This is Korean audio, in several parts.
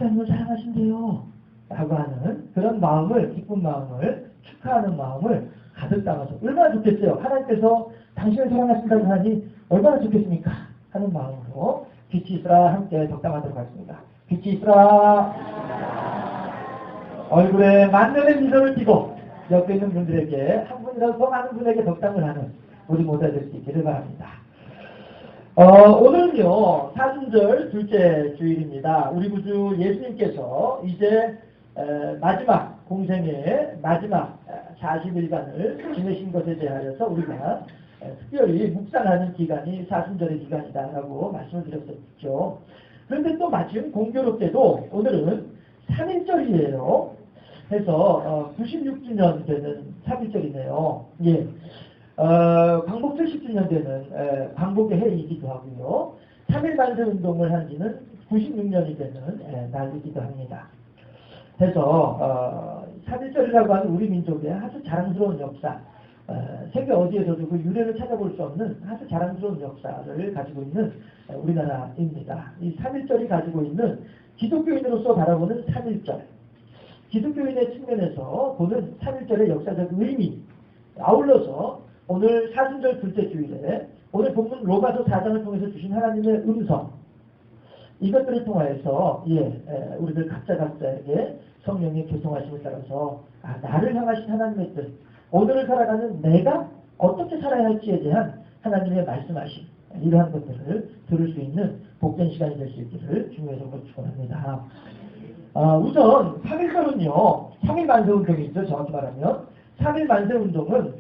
목사님을 사랑하신대요 라고 하는 그런 마음을, 기쁜 마음을, 축하하는 마음을 가득 담아서 얼마나 좋겠어요. 하나님께서 당신을 사랑하신다고 하니 얼마나 좋겠습니까 하는 마음으로 빛이 있으라 함께 덕담하도록 하겠습니다. 빛이 있으라. 얼굴에 만면의 미소를 띠고 옆에 있는 분들에게 한 분이라도 더 많은 분에게 덕담을 하는 우리 모두가 될 수 있기를 바랍니다. 오늘은요 사순절 둘째 주일입니다. 우리 구주 예수님께서 이제 마지막 공생의 마지막 40일간을 지내신 것에 대하여서 우리가 특별히 묵상하는 기간이 사순절의 기간이다라고 말씀을 드렸었죠. 그런데 또 마침 공교롭게도 오늘은 3일절이에요. 해서 96주년 되는 3일절이네요. 예. 광복 70주년 되는 광복의 해이기도 하고요. 3일 만세 운동을 한 지는 96년이 되는 날이기도 합니다. 해서 3일절이라고 하는 우리 민족의 아주 자랑스러운 역사, 세계 어디에서도 그 유래를 찾아볼 수 없는 아주 자랑스러운 역사를 가지고 있는 우리나라입니다. 이 3일절이 가지고 있는 기독교인으로서 바라보는 3일절, 기독교인의 측면에서 보는 3일절의 역사적 의미, 아울러서 오늘 사순절 둘째 주일에 오늘 본문 로마서 4장을 통해서 주신 하나님의 음성, 이것들을 통하여서 우리들 각자에게 성령의 교통하심을 따라서 나를 향하신 하나님의 뜻, 오늘을 살아가는 내가 어떻게 살아야 할지에 대한 하나님의 말씀하심, 이러한 것들을 들을 수 있는 복된 시간이 될 수 있기를 주님의 이름으로 축원합니다. 우선 3일절은요 3일 만세 운동이죠. 정확히 말하면 3일 만세 운동은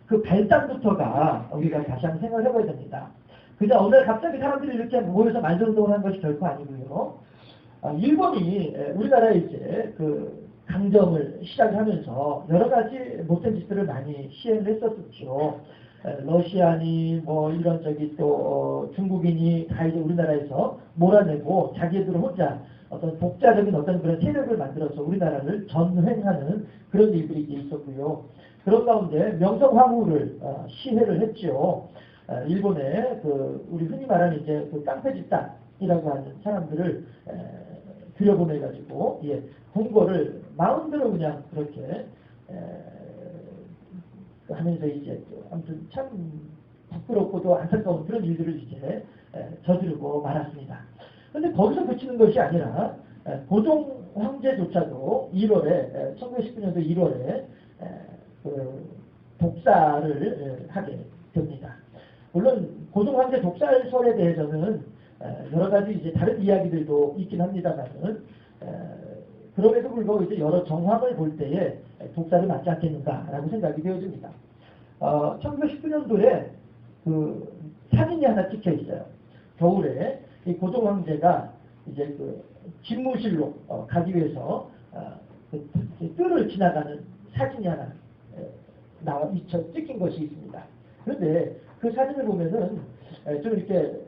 그 발단부터가 우리가 다시 한번 생각을 해봐야 됩니다. 그냥 오늘 갑자기 사람들이 이렇게 모여서 만세 운동을 한 것이 결코 아니고요. 일본이 우리나라에 이제 그 강점을 시작하면서 여러 가지 못된 짓들을 많이 시행을 했었죠. 러시아니 뭐 이런 또 중국인이 다 이제 우리나라에서 몰아내고 자기들 혼자 어떤 독자적인 어떤 그런 세력을 만들어서 우리나라를 전횡하는 그런 일들이 이제 있었고요. 그런 가운데 명성황후를 시해를 했죠. 일본의 우리 흔히 말하는 이제 그 깡패 집단이라고 하는 사람들을 들여보내가지고 궁궐을 마음대로 그냥 그렇게 하면서 이제 아무튼 참 부끄럽고도 안타까운 그런 일들을 이제 저지르고 말았습니다. 그런데 거기서 그치는 것이 아니라 고종 황제조차도 1월에 1919년도 1월에 그 독사를 하게 됩니다. 물론 고종 황제 독살설에 대해서는 여러 가지 이제 다른 이야기들도 있긴 합니다만은 그럼에도 불구하고 이제 여러 정황을 볼 때에 독살을 맞지 않겠는가라고 생각이 되어집니다. 1919년도에 그 사진이 하나 찍혀 있어요. 겨울에 이 고종 황제가 이제 그 집무실로 가기 위해서 그 뜰을 지나가는 사진이 하나 찍힌 것이 있습니다. 그런데 그 사진을 보면은 좀 이렇게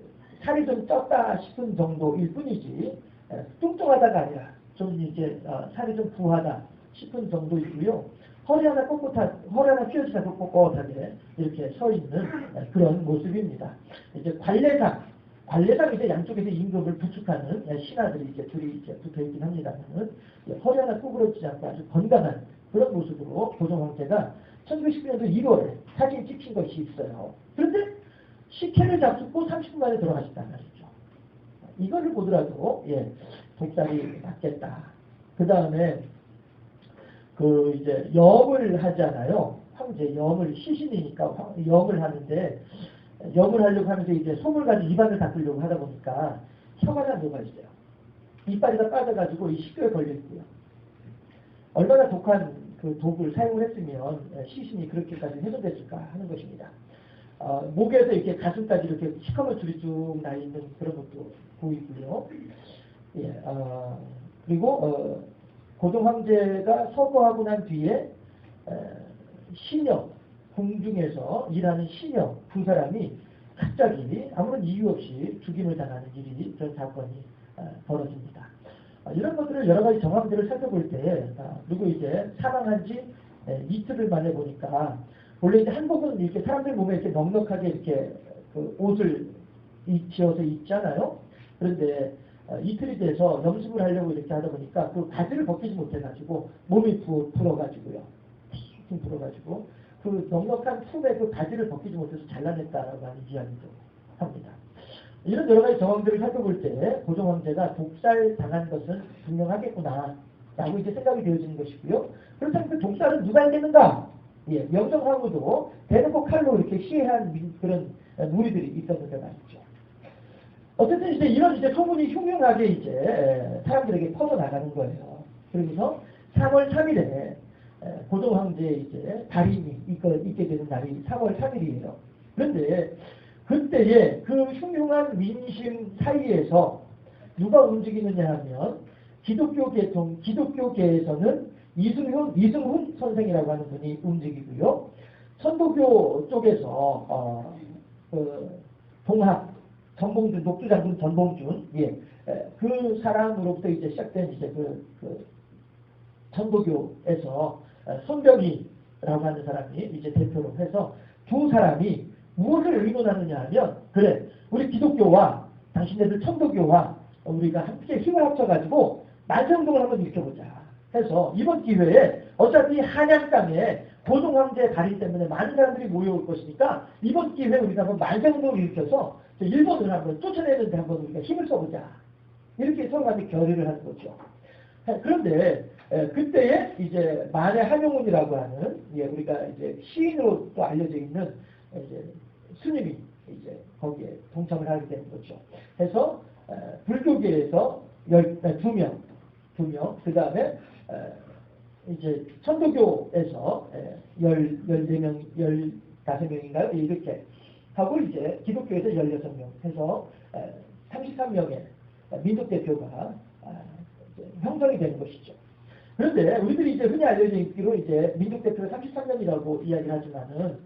살이 좀 쪘다 싶은 정도일 뿐이지 뚱뚱하다가 아니라 좀 이제 살이 좀 부하다 싶은 정도이고요. 허리 하나 휘어지면서 꼿꼿하게 이렇게 서 있는 그런 모습입니다. 이제 관례상 이제 양쪽에서 임금을 부축하는 신하들이 이제 둘이 이제 붙어 있긴 합니다만은 허리 하나 구부러지지 않고 아주 건강한 그런 모습으로 고종 황제가 1919년도 1월에 사진이 찍힌 것이 있어요. 그런데 식혜를 잡수고 30분 만에 돌아가셨단 말이죠. 이거를 보더라도 독살이 맞겠다. 그 다음에 그 이제 염을 하잖아요. 황제 염을 시신이니까 염을 하는데 염을 하려고 하면서 이제 솜을 가지고 입안을 닦으려고 하다 보니까 혀가 다 녹아있어요. 이빨이 다 빠져가지고 이 식도에 걸려 있고요. 얼마나 독한 그 독을 사용을 했으면 시신이 그렇게까지 훼손됐을까 하는 것입니다. 목에서 이렇게 가슴까지 이렇게 시커먼 줄이 쭉 나 있는 그런 것도 보이고요. 그리고 고종 황제가 서거하고 난 뒤에 시녀, 궁중에서 일하는 시녀 두 사람이 갑자기 아무런 이유 없이 죽임을 당하는 일이 그런 사건이 벌어집니다. 이런 것들을 여러 가지 정황들을 살펴볼 때 그리고 이제 사망한 지 이틀을 만에 보니까 원래 이제 한복은 이렇게 사람들 몸에 이렇게 넉넉하게 이렇게 그 옷을 지어서 입잖아요. 그런데 이틀이 돼서 염습을 하려고 이렇게 하다 보니까 그 바지를 벗기지 못해가지고 몸이 불어가지고요. 퉁 불어가지고 그 넉넉한 품에 그 바지를 벗기지 못해서 잘라냈다라고 하는 이야기도 합니다. 이런 여러 가지 정황들을 살펴볼 때 고종 황제가 독살 당한 것은 분명하겠구나 라고 이제 생각이 되어지는 것이고요. 그렇다면 그 독살은 누가 했는가? 예, 명정황후도 대놓고 칼로 이렇게 시해한 그런 무리들이 있었는데 말이죠. 어쨌든 이제 이런 이제 소문이 흉흉하게 이제 사람들에게 퍼져나가는 거예요. 그러면서 3월 3일에 고종 황제의 이제 발임이 있게 되는 날이 3월 3일이에요. 그런데 그때에 그 흉흉한 민심 사이에서 누가 움직이느냐 하면 기독교계에서는 이승훈 선생이라고 하는 분이 움직이고요. 천도교 쪽에서 동학 전봉준, 녹두장군 전봉준, 예, 그 사람으로부터 이제 시작된 이제 그 천도교에서 손병희라고 하는 사람이 이제 대표로 해서 두 사람이 무엇을 의논하느냐 하면, 그래, 우리 기독교와 당신네들 천도교와 우리가 함께 힘을 합쳐가지고 만세운동을 한번 일으켜보자 해서 이번 기회에 어차피 한양 땅에 고종 황제의 발인 때문에 많은 사람들이 모여올 것이니까 이번 기회에 우리가 한번 만세운동을 일으켜서 일본을 한번 쫓아내는데 한번 우리가 힘을 써보자. 이렇게 서로 간에 결의를 하는 거죠. 그런데 그때에 이제 만해 한용운이라고 하는, 예, 우리가 이제 시인으로 또 알려져 있는 이제 스님이 이제 거기에 동참을 하게 되는 거죠. 그래서 불교계에서 2명, 그 다음에 이제 천도교에서 14명, 15명인가요? 이렇게 하고 이제 기독교에서 16명 해서 33명의 민족 대표가 형성이 되는 것이죠. 그런데 우리들이 이제 흔히 알려져 있기로 이제 민족 대표가 33명이라고 이야기를 하지만은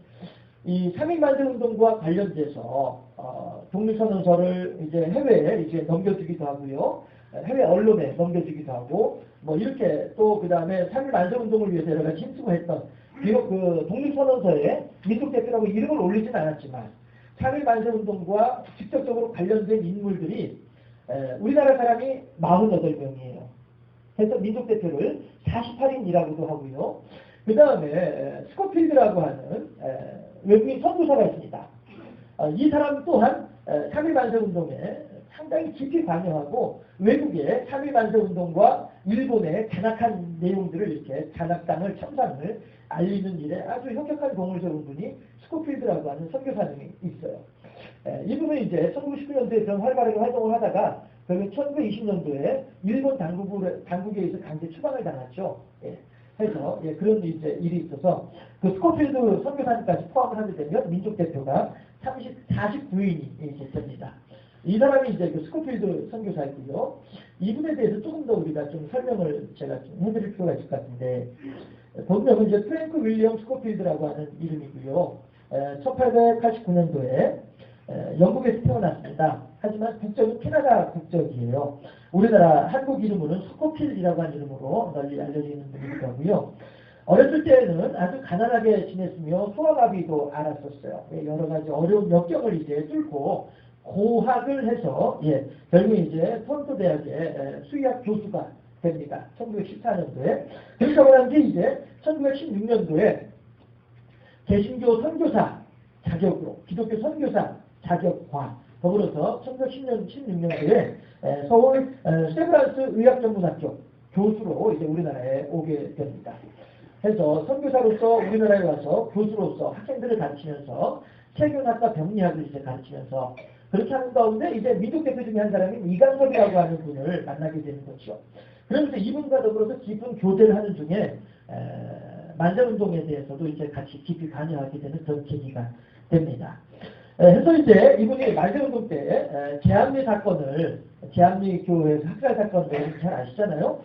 이 3.1만세운동과 관련돼서 독립선언서를 이제 해외에 이제 넘겨주기도 하고요. 해외 언론에 넘겨주기도 하고 뭐 이렇게 또 그 다음에 3.1만세운동을 위해서 여러 가지 힘쓰고 했던, 비록 그 독립선언서에 민족대표라고 이름을 올리진 않았지만 3.1만세운동과 직접적으로 관련된 인물들이 우리나라 사람이 48명이에요. 그래서 민족대표를 48인이라고도 하고요. 그 다음에 스코필드라고 하는 외국인 선교사가 있습니다. 이 사람 또한 3.1만세운동에 상당히 깊이 관여하고 외국의 3.1만세운동과 일본의 잔악한 내용들을 이렇게 잔악당을 참상을 알리는 일에 아주 혁혁한 공을 세운 분이 스코필드라고 하는 선교사님이 있어요. 이분은 이제 1919년도에 그런 활발하게 활동을 하다가 결국 1920년도에 일본 당국에 의해서 강제 추방을 당했죠. 예. 해서 예, 그런 이제 일이 있어서 그 스코필드 선교사님까지 포함을 하게 되면 민족 대표가 49인이 이제 됩니다. 이 사람이 이제 그 스코필드 선교사이고요. 이분에 대해서 조금 더 우리가 좀 설명을 제가 좀 해드릴 필요가 있을 것 같은데, 본명은 이제 프랭크 윌리엄 스코필드라고 하는 이름이고요. 1889년도에 영국에서 태어났습니다. 하지만 국적은 캐나다 국적이에요. 우리나라 한국 이름으로는 스코필이라고 하는 이름으로 널리 알려져 있는 분이기도 하고요. 어렸을 때는 아주 가난하게 지냈으며 수학아비도 알았었어요. 여러 가지 어려운 역경을 이제 뚫고 고학을 해서 결국 이제 토론토 대학의 수의학 교수가 됩니다. 1914년도에. 그렇다고 한 게 이제 1916년도에 개신교 선교사 자격으로 기독교 선교사 자격과 더불어서 1916년도에 서울 세브란스 의학전문학교 교수로 이제 우리나라에 오게 됩니다. 해서 선교사로서 우리나라에 와서 교수로서 학생들을 가르치면서 세균학과 병리학을 이제 가르치면서 그렇게 하는 가운데 이제 민족 대표 중에 한 사람인 이강섭이라고 하는 분을 만나게 되는 거죠. 그러면서 이분과 더불어서 깊은 교제를 하는 중에 만세운동에 대해서도 이제 같이 깊이 관여하게 되는 그런 계기가 됩니다. 그래서 이제 이분이 만세운동 때 제암리 사건을, 제암리 교회에서 학살 사건을 잘 아시잖아요.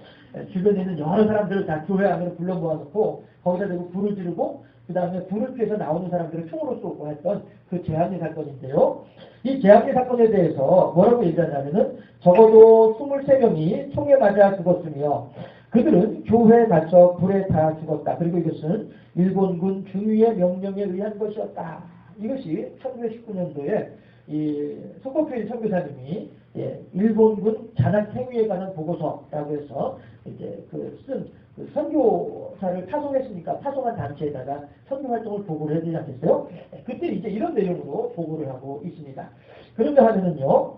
주변에 있는 여러 사람들을 다 교회 안으로 불러 모아놓고 거기다 대고 불을 지르고 그 다음에 불을 피해서 나오는 사람들을 총으로 쏘고 했던 그 제암리 사건인데요. 이 제암리 사건에 대해서 뭐라고 얘기하냐면은 적어도 23명이 총에 맞아 죽었으며 그들은 교회에 맞춰 불에 타 죽었다. 그리고 이것은 일본군 중위의 명령에 의한 것이었다. 이것이 1919년도에 이 스코필 선교사님이 예, 일본군 잔악 행위에 관한 보고서라고 해서 이제 쓴 선교사를 파송했으니까 파송한 단체에다가 선교 활동을 보고를 해야 되지 않겠어요? 그때 이제 이런 내용으로 보고를 하고 있습니다. 그런가 하면은요,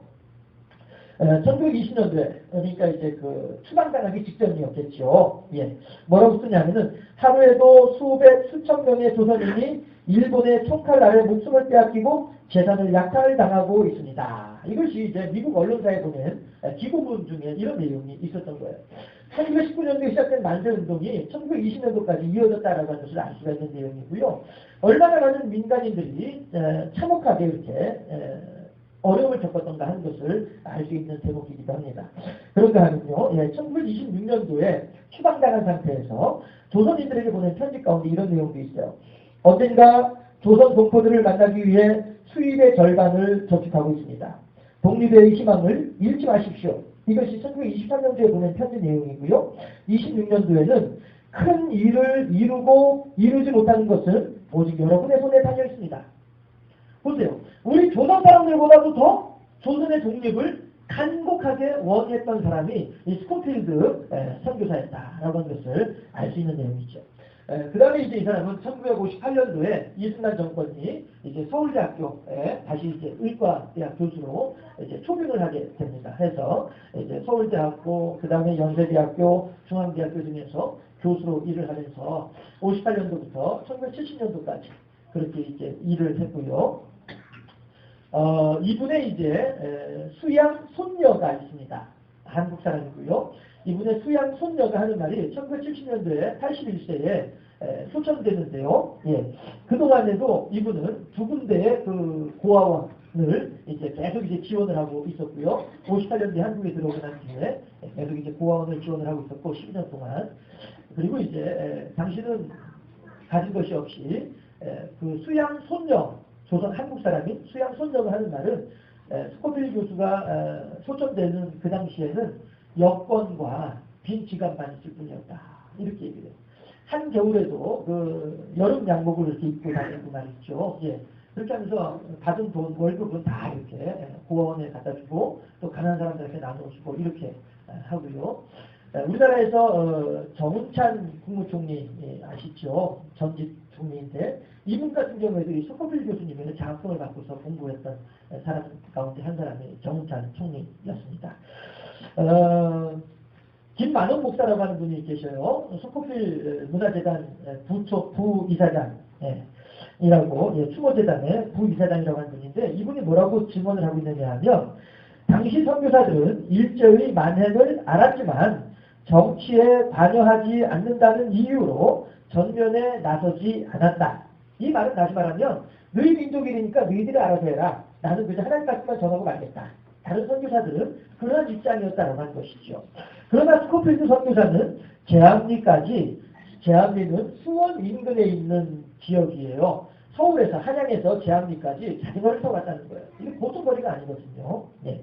1920년도에, 그러니까 이제 추방당하기 직전이었겠죠. 예. 뭐라고 쓰냐면은, 하루에도 수천 명의 조선인이 일본의 총칼 아래 목숨을 빼앗기고 재산을 약탈을 당하고 있습니다. 이것이 이제 미국 언론사에 보낸 기고문 중에 이런 내용이 있었던 거예요. 1919년도에 시작된 만세운동이 1920년도까지 이어졌다라는 것을 알 수가 있는 내용이고요. 얼마나 많은 민간인들이 참혹하게 이렇게 어려움을 겪었던가 하는 것을 알 수 있는 대목이기도 합니다. 그런가 하면요, 1926년도에 추방당한 상태에서 조선인들에게 보낸 편지 가운데 이런 내용도 있어요. 언젠가 조선 동포들을 만나기 위해 수입의 절반을 저축하고 있습니다. 독립의 희망을 잃지 마십시오. 이것이 1923년도에 보낸 편지 내용이고요. 26년도에는 큰 일을 이루고 이루지 못하는 것은 오직 여러분의 손에 달려 있습니다. 보세요. 우리 조선 사람들보다도 더 조선의 독립을 간곡하게 원했던 사람이 이 스코필드 선교사였다라고 하는 것을 알 수 있는 내용이죠. 그 다음에 이제 이 사람은 1958년도에 이승만 정권이 이제 서울대학교에 다시 이제 의과대학 교수로 이제 초빙을 하게 됩니다. 해서 이제 서울대학교, 그 다음에 연세대학교, 중앙대학교 등에서 교수로 일을 하면서 58년도부터 1970년도까지 그렇게 이제 일을 했고요. 이분의 이제 수양 손녀가 있습니다. 한국 사람이고요. 이분의 수양 손녀가 하는 말이 1970년도에 81세에 소천되는데요. 예. 그동안에도 이분은 두 군데의 고아원을 이제 계속 이제 지원을 하고 있었고요. 58년도에 한국에 들어오고 난 뒤에 계속 이제 고아원을 지원을 하고 있었고 10년 동안. 그리고 이제 당신은 가진 것이 없이 수양 손녀, 조선 한국 사람인 수양 손녀가 하는 말은 스코필 교수가 소천되는 그 당시에는 여권과 빈 지갑만 있을 뿐이었다. 이렇게 얘기해요. 한겨울에도 여름 양복을 이렇게 입고 다니고 말이죠. 예. 그렇게 하면서 받은 돈, 월급은 다 이렇게 고아원에 갖다 주고 또 가난한 사람들한테 나눠주고 이렇게 하고요. 우리나라에서 정운찬 국무총리 아시죠? 전직 총리인데 이분 같은 경우에도 이 스코필 교수님의 장학금을 받고서 공부했던 사람 가운데 한 사람이 정운찬 총리였습니다. 김만원 목사라고 하는 분이 계셔요. 스코필 문화재단 부이사장이라고 추모재단의 부이사장이라고 하는 분인데 이분이 뭐라고 증언을 하고 있느냐 하면 당시 선교사들은 일제의 만행을 알았지만 정치에 관여하지 않는다는 이유로 전면에 나서지 않았다. 이 말은 다시 말하면 너희 민족이니까 너희들이 알아서 해라. 나는 그저 하나님 말씀만 전하고 말겠다. 다른 선교사들은 그런 입장이었다고 하는 것이죠. 그러나 스코필드 선교사는 제암리는 수원 인근에 있는 지역이에요. 서울에서 한양에서 제암리까지 자전거를 타고 갔다는 거예요. 이게 보통 거리가 아니거든요. 네.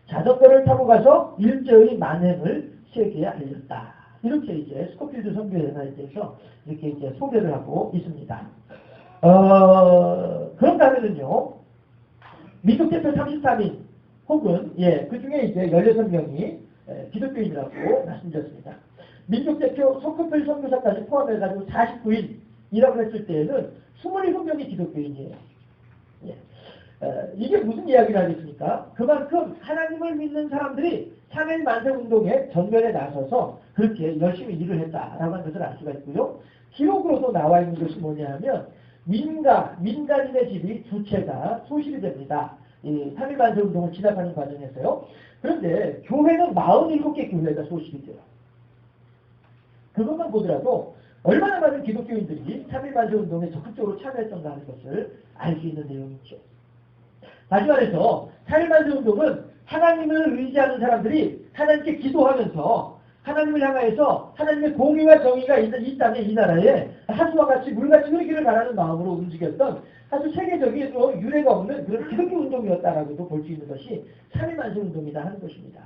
자전거를 타고 가서 일제의 만행을 세계에 알렸다. 이렇게 이제 스코필드 선교사에 대해서 이렇게 이제 소개를 하고 있습니다. 그런가 하면은요, 민족 대표 33인 혹은 그 중에 이제 16명이 기독교인이라고 말씀드렸습니다. 민족 대표 스코필드 선교사까지 포함해가지고 49인이라고 했을 때에는 27명이 기독교인이에요. 이게 무슨 이야기를 하겠습니까? 그만큼 하나님을 믿는 사람들이 3.1 만세운동에 전면에 나서서 그렇게 열심히 일을 했다라고 하는 것을 알 수가 있고요. 기록으로도 나와 있는 것이 뭐냐 하면 민간인의 집이 두 채가 소실이 됩니다. 이 3.1 만세운동을 진압하는 과정에서요. 그런데 교회는 47개 교회가 소실이 돼요. 그것만 보더라도 얼마나 많은 기독교인들이 3.1 만세운동에 적극적으로 참여했던가 하는 것을 알 수 있는 내용이죠. 다시 말해서 3.1 만세운동은 하나님을 의지하는 사람들이 하나님께 기도하면서 하나님을 향하여서 하나님의 공의와 정의가 있는 이 땅에 이 나라에 하수와 같이 물같이 흐르기를 바라는 마음으로 움직였던 아주 세계적인 유례가 없는 그런 기독교 운동이었다라고도 볼 수 있는 것이 3.1 만세운동이다 하는 것입니다.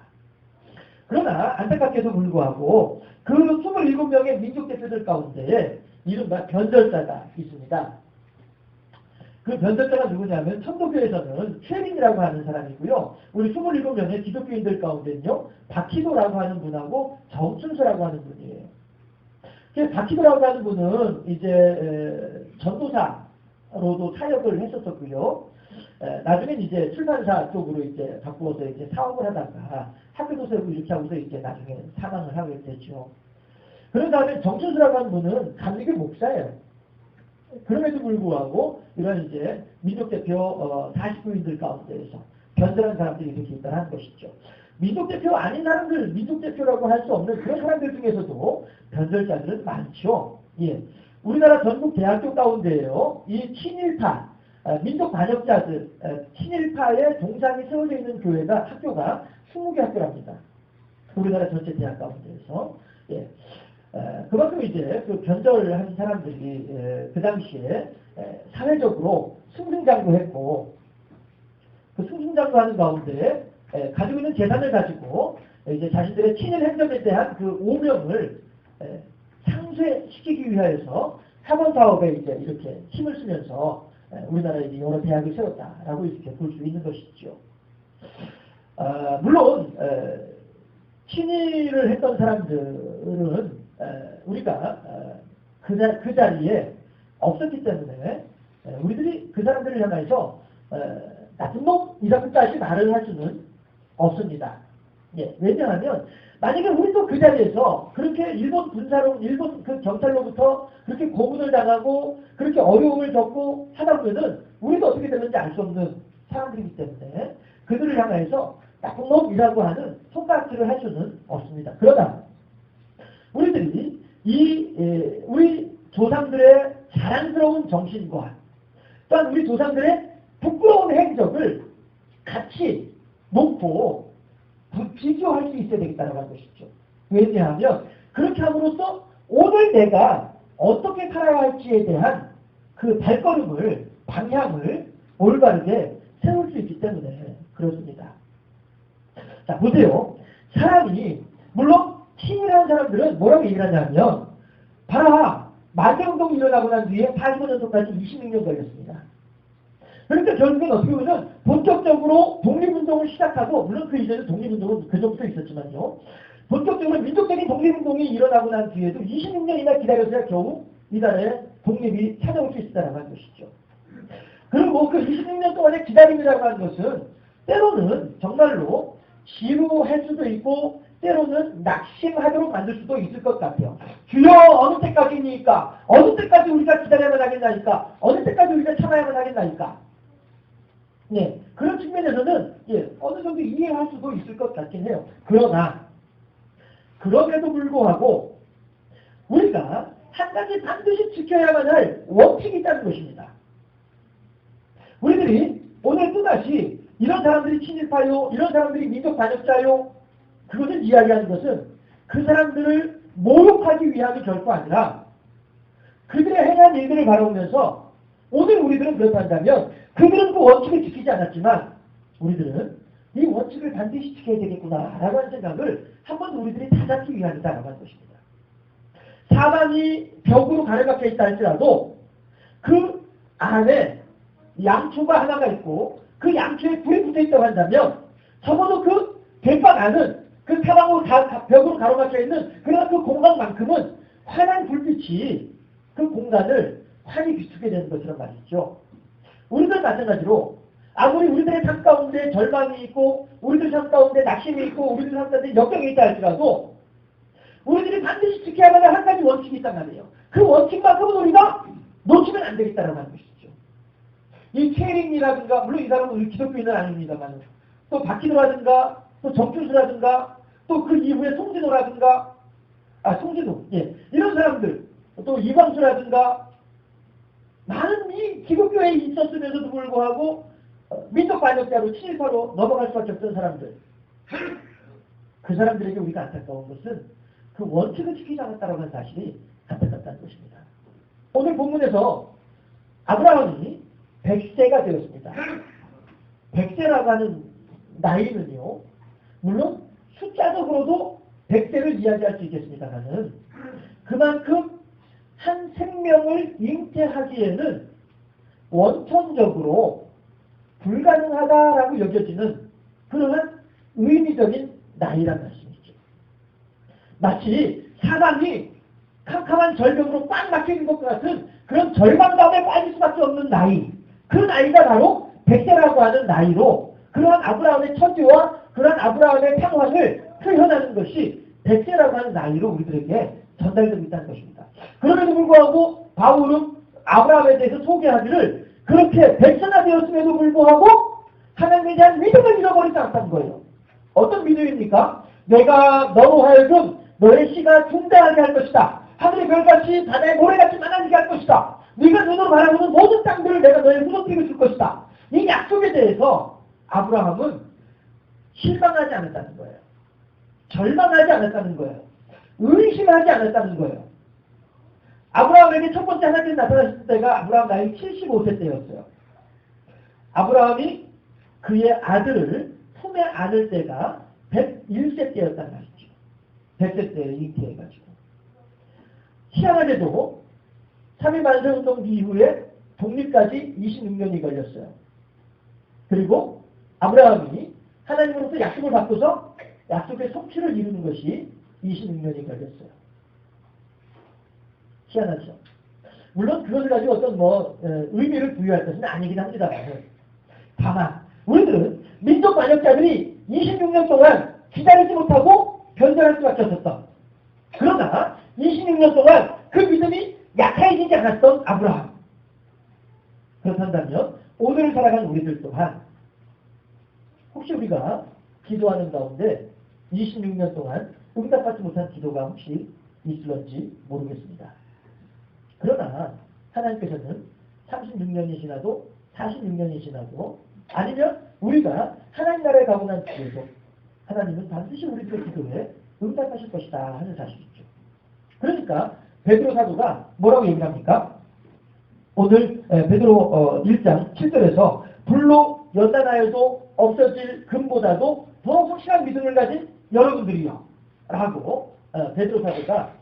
그러나 안타깝게도 불구하고 그 27명의 민족 대표들 가운데 이른바 변절자가 있습니다. 그 변절자가 누구냐면 천도교에서는 최린이라고 하는 사람이고요. 우리 27명의 기독교인들 가운데는요. 박희도라고 하는 분하고 정순서라고 하는 분이에요. 박희도라고 하는 분은 이제 전도사로도 사역을 했었었고요. 나중에 이제 출판사 쪽으로 이제 바꾸어서 이제 사업을 하다가 학교도 세우고 이렇게 하고서 이제 나중에 사망을 하게 됐죠. 그런 다음에 정춘수라고 하는 분은 감리교 목사예요. 그럼에도 불구하고 이런 이제 민족대표 49인들 가운데에서 변절한 사람들이 이렇게 있다는 것이죠. 민족대표 아닌 사람들, 민족대표라고 할 수 없는 그런 사람들 중에서도 변절자들은 많죠. 예. 우리나라 전국 대학교 가운데에요. 이 친일파, 민족 반역자들, 친일파의 동상이 세워져 있는 교회가, 학교가 20개 학교랍니다. 우리나라 전체 대학 가운데에서. 예. 그만큼 이제 그 변절한 사람들이 그 당시에 사회적으로 승승장구했고, 그 승승장구하는 가운데 가지고 있는 재산을 가지고 이제 자신들의 친일 행적에 대한 그 오명을 상쇄시키기 위하여서 학원 사업에 이제 이렇게 힘을 쓰면서 우리나라에 이제 여러 대학을 세웠다라고 이렇게 볼 수 있는 것이죠. 물론 친일을 했던 사람들은 우리가 그 자리에 없었기 때문에 우리들이 그 사람들을 향해서 나쁜 놈이라고까지 말을 할 수는 없습니다. 예, 왜냐하면 만약에 우리도 그 자리에서 그렇게 일본 그 경찰로부터 그렇게 고문을 당하고 그렇게 어려움을 겪고 하다 보면은 우리도 어떻게 되는지 알 수 없는 사람들이기 때문에 그들을 향해서 나쁜 놈이라고 하는 손가락질을 할 수는 없습니다. 그러나 우리들이 우리 조상들의 자랑스러운 정신과 또한 우리 조상들의 부끄러운 행적을 같이 놓고 비교할 수 있어야 되겠다는 것이죠. 왜냐하면 그렇게 함으로써 오늘 내가 어떻게 살아야 할지에 대한 그 발걸음을, 방향을 올바르게 세울 수 있기 때문에 그렇습니다. 자, 보세요. 사람이, 물론 친일한 사람들은 뭐라고 얘기를 하냐면, 봐라, 만개운동이 일어나고 난 뒤에 45년도까지 26년 걸렸습니다. 그러니까 결국엔 어떻게 보면 본격적으로 독립운동을 시작하고, 물론 그 이전에 독립운동은 그 전부터 있었지만요. 본격적으로 민족적인 독립운동이 일어나고 난 뒤에도 26년이나 기다려서야 겨우 이 나라의 독립이 찾아올 수 있다는 것이죠. 그리고 그 26년 동안의 기다림이라고 하는 것은 때로는 정말로 지루할 수도 있고 때로는 낙심하도록 만들 수도 있을 것 같아요. 주여 어느 때까지니까? 어느 때까지 우리가 기다려야만 하겠나니까? 어느 때까지 우리가 참아야만 하겠나니까? 네, 그런 측면에서는 어느 정도 이해할 수도 있을 것 같긴 해요. 그러나 그럼에도 불구하고 우리가 한 가지 반드시 지켜야만 할 원칙이 있다는 것입니다. 우리들이 오늘 또다시 이런 사람들이 친일파요, 이런 사람들이 민족 반역자요, 그것을 이야기하는 것은 그 사람들을 모욕하기 위함이 결코 아니라 그들의 행한 일들을 바라보면서 오늘 우리들은 그렇다면 그들은 그 원칙을 지키지 않았지만 우리들은 이 원칙을 반드시 지켜야 되겠구나라고 하는 생각을 한 번 더 우리들이 다잡기 위함이다라고 하는 것입니다. 사방이 벽으로 가려박혀 있다 할지라도 그 안에 양초가 하나가 있고 그 양초에 불이 붙어 있다고 한다면 적어도 그 벽박 안은 그 사방으로 벽으로 가로막혀 있는 그런 그 공간만큼은 환한 불빛이 그 공간을 환히 비추게 되는 것처럼 말이죠. 우리들 마찬가지로 아무리 우리들의 삶 가운데 절망이 있고 우리들 삶 가운데 낙심이 있고 우리들 삶 가운데 역경이 있다 할지라도 우리들이 반드시 지켜야만 할 한 가지 원칙이 있단 말이에요. 그 원칙만큼은 우리가 놓치면 안 되겠다라고 하는 것이죠. 이 최린이라든가 물론 이 사람은 우리 기독교인은 아닙니다만 또 박희도라든가 또 정춘수라든가 또 그 이후에 송진호라든가 송진호 이런 사람들 또 이광수라든가 많은 이 기독교에 있었으면서도 불구하고 민족 반역자로 친일파로 넘어갈 수밖에 없던 사람들 그 사람들에게 우리가 안타까운 것은 그 원칙을 지키지 않았다는 하는 사실이 안타깝다는 것입니다. 오늘 본문에서 아브라함이 100세가 되었습니다. 100세라고 하는 나이는요, 물론 숫자적으로도 100세를 이야기할 수 원천적으로 불가능하다라고 여겨지는 그러한 의미적인 나이란 말씀이죠. 마치 사람이 캄캄한 절벽으로 꽉 막혀있는 것과 같은 그런 절망감에 빠질 수밖에 없는 나이, 그 나이가 바로 100세라고 하는 나이로 그러한 아브라함의 천재와 그러한 아브라함의 상황을 표현하는 것이 100세라고 하는 나이로 우리들에게 전달되고 있다는 것입니다. 그럼에도 불구하고 바울은 아브라함에 대해서 소개하기를 그렇게 100세나 되었음에도 불구하고 하나님에 대한 믿음을 잃어버리지 않았다는 거예요. 어떤 믿음입니까? 내가 너로 하여금 너의 씨가 중대하게 할 것이다. 하늘의 별같이 바다의 모래같이 많아지게 할 것이다. 네가 눈으로 바라보는 모든 땅들을 내가 너의 후손에게 줄 것이다. 이 약속에 대해서 아브라함은 실망하지 않았다는 거예요. 절망하지 않았다는 거예요. 의심하지 않았다는 거예요. 아브라함에게 첫 번째 하나님이 나타나실 때가 아브라함 나이 75세 때였어요. 아브라함이 그의 아들을 품에 안을 때가 101세 때였단 말이죠. 100세 때에 잉태해가지고. 희한하게도 3.1 만세운동 이후에 독립까지 26년이 걸렸어요. 그리고 아브라함이 하나님으로부터 약속을 받고서 약속의 성취를 이루는 것이 26년이 걸렸어요. 희한하죠. 물론 그것을 가지고 어떤 의미를 부여할 것은 아니긴 합니다만, 다만 우리들은 민족 반역자들이 26년 동안 기다리지 못하고 변절할 수밖에 없었던, 그러나 26년 동안 그 믿음이 약해지지 않았던 아브라함. 그렇다면 오늘을 살아가는 우리들 또한 혹시 우리가 기도하는 가운데 26년 동안 응답받지 못한 기도가 혹시 있을런지 모르겠습니다. 그러나 하나님께서는 36년이 지나도 46년이 지나도 아니면 우리가 하나님 나라에 가고 난 뒤에도 하나님은 반드시 우리들의 기도에 응답하실 것이다 하는 사실이죠. 그러니까 베드로 사도가 뭐라고 얘기를 합니까? 오늘 베드로 1장 7절에서 불로 연단하여도 없어질 금보다도 더 확실한 믿음을 가진 여러분들이요 라고 베드로 사도가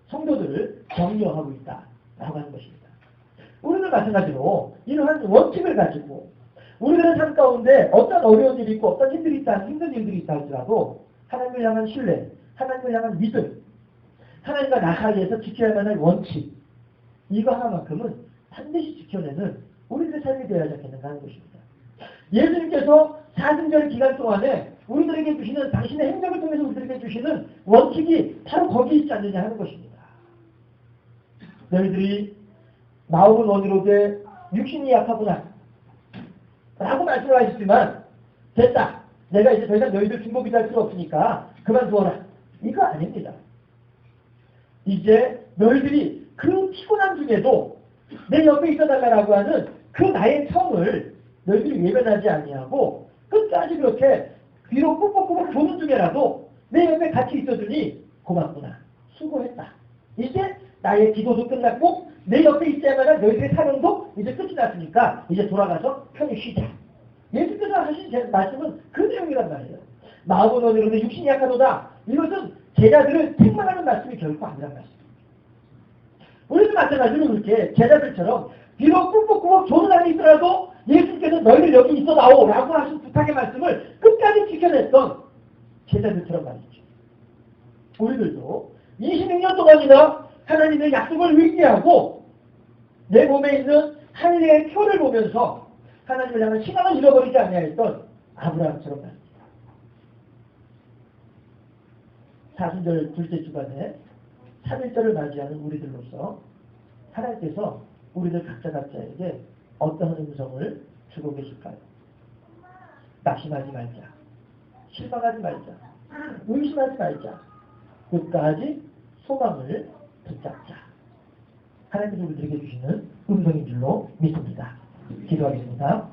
성도들을 격려하고 있다라고 하는 것입니다. 우리는 마찬가지로 이러한 원칙을 가지고 우리들의 삶 가운데 어떤 어려운 일이 있고 어떤 힘든 일들이 있다 할지라도 하나님을 향한 신뢰, 하나님을 향한 믿음, 하나님과 나 사이에서 지켜야 하는 원칙, 이거 하나만큼은 반드시 지켜내는 우리들의 삶이 되어야지 않겠는가 하는 것입니다. 예수님께서 사순절 기간 동안에 우리들에게 주시는 당신의 행적을 통해서 우리들에게 주시는 원칙이 바로 거기에 있지 않느냐 하는 것입니다. 너희들이 마음은 원이로되 육신이 약하구나 라고 말씀을 하셨지만 됐다. 내가 이제 더 이상 너희들 중보기도 할 필요 없으니까 그만두어라. 이거 아닙니다. 이제 너희들이 그 피곤함 중에도 내 옆에 있어달라고 하는 그 나의 청을 너희들이 외면하지 아니하고 끝까지 그렇게 뒤로 꾹꾹꾹 조는 중에라도 내 옆에 같이 있어주니 고맙구나. 수고했다. 이제 나의 기도도 끝났고 내 옆에 있자마자 너희들의 사명도 이제 끝이 났으니까 이제 돌아가서 편히 쉬자. 예수께서 하신 제 말씀은 그 내용이란 말이에요. 마음은 원이로되 육신이 약하도다. 이것은 제자들을 책망하는 말씀이 결코 아니란 말씀입니다. 우리도 마찬가지로 그렇게 제자들처럼 비록 꾹꾹꾹 조는 안에 있더라도 예수께서 너희들 여기 있어다오 라고 하신 부탁의 말씀을 끝까지 지켜냈던 제자들처럼 말이죠. 우리들도 26년 동안이나 하나님의 약속을 의지하고 내 몸에 있는 할례의 표를 보면서 하나님을 향한 신앙을 잃어버리지 아니하였던 아브라함처럼 말입니다. 사순절 둘째 주간에 3일절을 맞이하는 우리들로서 하나님께서 우리들 각자에게 어떤 음성을 주고 계실까요? 낙심하지 말자. 실망하지 말자. 의심하지 말자. 끝까지 소망을 붙잡자. 하나님께서 우리들에게 주시는 음성인 줄로 믿습니다. 기도하겠습니다.